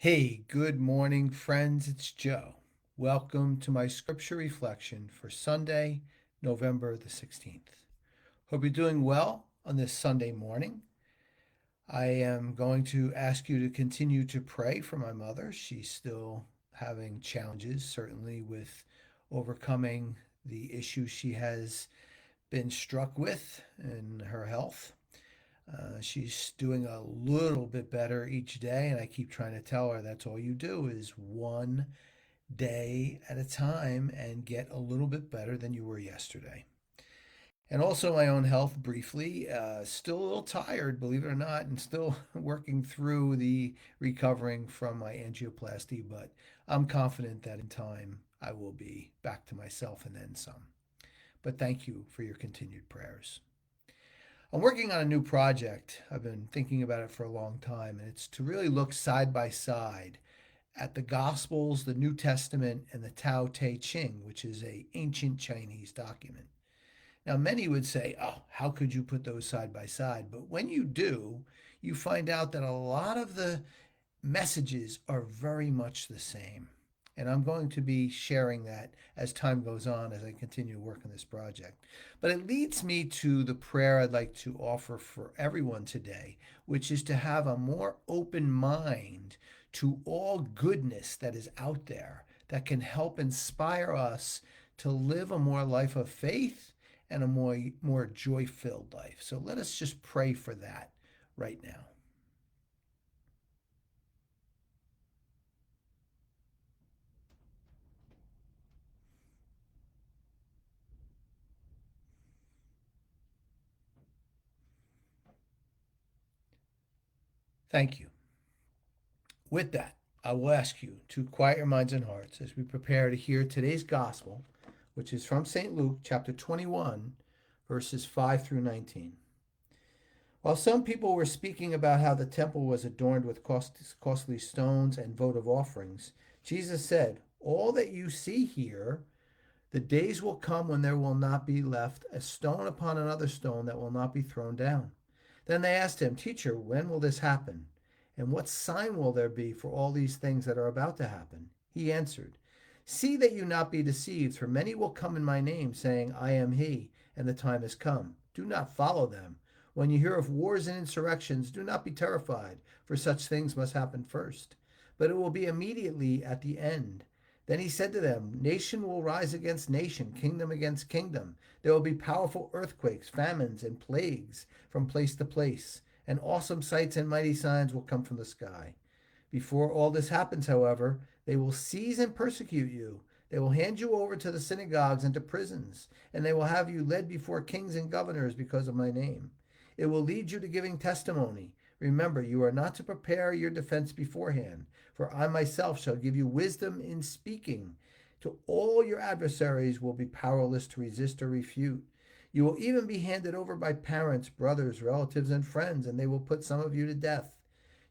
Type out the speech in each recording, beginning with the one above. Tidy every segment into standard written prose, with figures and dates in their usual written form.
Hey, good morning, friends. It's Joe. Welcome to my scripture reflection for Sunday, November the 16th. Hope you're doing well on this Sunday morning. I am going to ask you to continue to pray for my mother. She's still having challenges, certainly with overcoming the issues she has been struck with in her health. She's doing a little bit better each day, and I keep trying to tell her that's all you do is one day at a time and get a little bit better than you were yesterday. And also my own health briefly, still a little tired, believe it or not, and still working through the recovering from my angioplasty, but I'm confident that in time I will be back to myself and then some. But thank you for your continued prayers. I'm working on a new project. I've been thinking about it for a long time, and it's to really look side by side at the Gospels, the New Testament, and the Tao Te Ching, which is a ancient Chinese document. Now, many would say, "Oh, how could you put those side by side?" But when you do, you find out that a lot of the messages are very much the same. And I'm going to be sharing that as time goes on as I continue to work on this project. But it leads me to the prayer I'd like to offer for everyone today, which is to have a more open mind to all goodness that is out there that can help inspire us to live a more life of faith and a more joy filled life. So let us just pray for that right now. Thank you. With that, I will ask you to quiet your minds and hearts as we prepare to hear today's gospel, which is from St. Luke chapter 21, verses 5 through 19. While some people were speaking about how the temple was adorned with costly stones and votive offerings, Jesus said, "All that you see here, the days will come when there will not be left a stone upon another stone that will not be thrown down." Then they asked him, "Teacher, when will this happen? And what sign will there be for all these things that are about to happen?" He answered, "See that you not be deceived, for many will come in my name, saying, 'I am he,' and the time has come. Do not follow them. When you hear of wars and insurrections, do not be terrified, for such things must happen first. But it will be immediately at the end. Then he said to them, Nation will rise against nation, kingdom against kingdom. There will be powerful earthquakes, famines, and plagues from place to place, and awesome sights and mighty signs will come from the sky. Before all this happens, however, they will seize and persecute you. They will hand you over to the synagogues and to prisons, and they will have you led before kings and governors because of my name. It will lead you to giving testimony. Remember, you are not to prepare your defense beforehand, for I myself shall give you wisdom in speaking. To all your adversaries will be powerless to resist or refute. You will even be handed over by parents, brothers, relatives, and friends, and they will put some of you to death.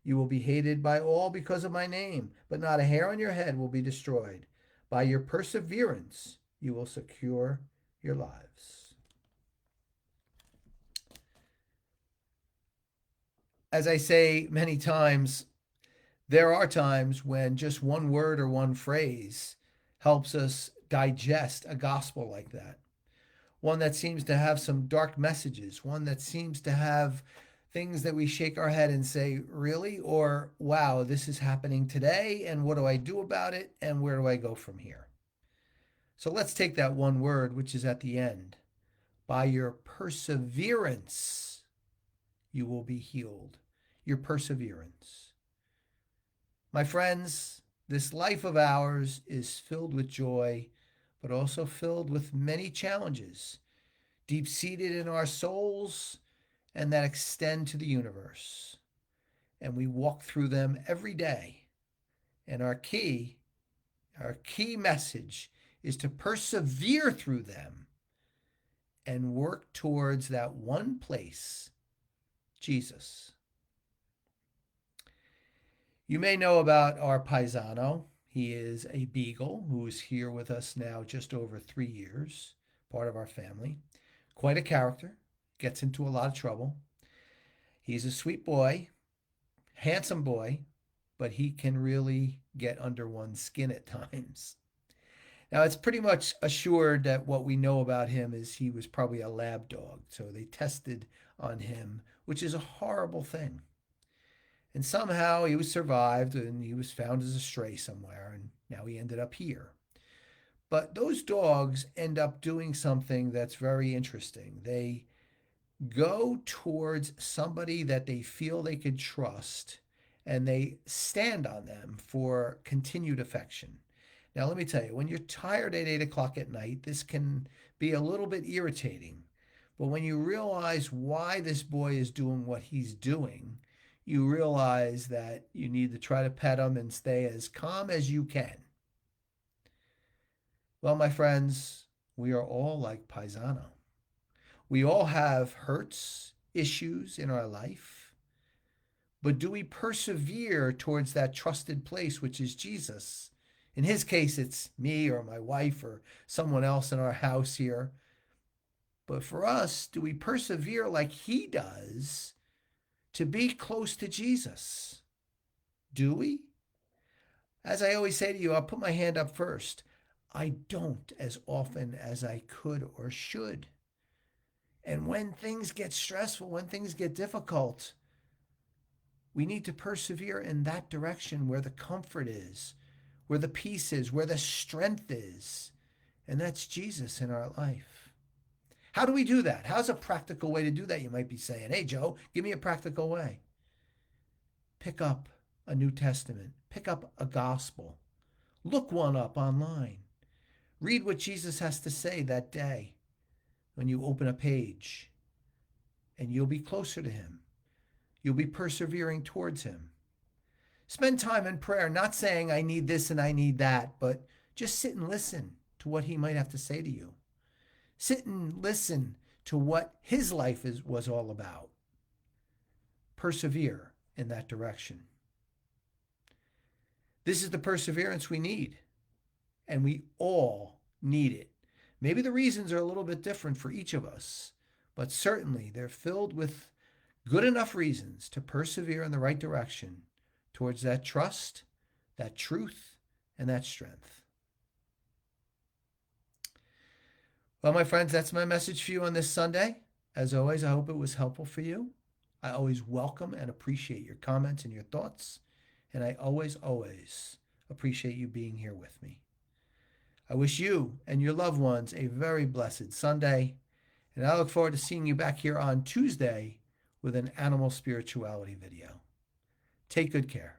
You will be hated by all because of my name, but not a hair on your head will be destroyed. By your perseverance, you will secure your lives. As I say many times, there are times when just one word or one phrase helps us digest a gospel like that. One that seems to have some dark messages, one that seems to have things that we shake our head and say, really? Or, wow, this is happening today, and what do I do about it, and where do I go from here? So let's take that one word, which is at the end. By your perseverance, you will be healed. Your perseverance. My friends, this life of ours is filled with joy, but also filled with many challenges, deep seated in our souls and that extend to the universe. And we walk through them every day. And our key message is to persevere through them and work towards that one place, Jesus. You may know about our Paisano. He is a beagle who is here with us now just over 3 years, part of our family. Quite a character, gets into a lot of trouble. He's a sweet boy, handsome boy, but he can really get under one's skin at times. Now, it's pretty much assured that what we know about him is he was probably a lab dog. So they tested on him, which is a horrible thing. And somehow he was survived and he was found as a stray somewhere, and now he ended up here. But those dogs end up doing something that's very interesting. They go towards somebody that they feel they could trust and they stand on them for continued affection. Now, let me tell you, when you're tired at 8 o'clock at night, this can be a little bit irritating. But when you realize why this boy is doing what he's doing, you realize that you need to try to pet him and stay as calm as you can. Well, my friends, we are all like Paisano. We all have hurts, issues in our life. But do we persevere towards that trusted place, which is Jesus? In his case, it's me or my wife or someone else in our house here. But for us, do we persevere like he does to be close to Jesus? Do we? As I always say to you, I'll put my hand up first. I don't as often as I could or should. And when things get stressful, when things get difficult, we need to persevere in that direction where the comfort is, where the peace is, where the strength is. And that's Jesus in our life. How do we do that? How's a practical way to do that? You might be saying, hey, Joe, give me a practical way. Pick up a New Testament. Pick up a gospel. Look one up online. Read what Jesus has to say that day when you open a page, and you'll be closer to him. You'll be persevering towards him. Spend time in prayer, not saying I need this and I need that, but just sit and listen to what he might have to say to you. Sit and listen to what his life was all about. Persevere in that direction. This is the perseverance we need, and we all need it. Maybe the reasons are a little bit different for each of us, but certainly they're filled with good enough reasons to persevere in the right direction towards that trust, that truth, and that strength. Well, my friends, that's my message for you on this Sunday. As always, I hope it was helpful for you. I always welcome and appreciate your comments and your thoughts, and I always appreciate you being here with me. I wish you and your loved ones a very blessed Sunday, and I look forward to seeing you back here on Tuesday with an animal spirituality video. Take good care.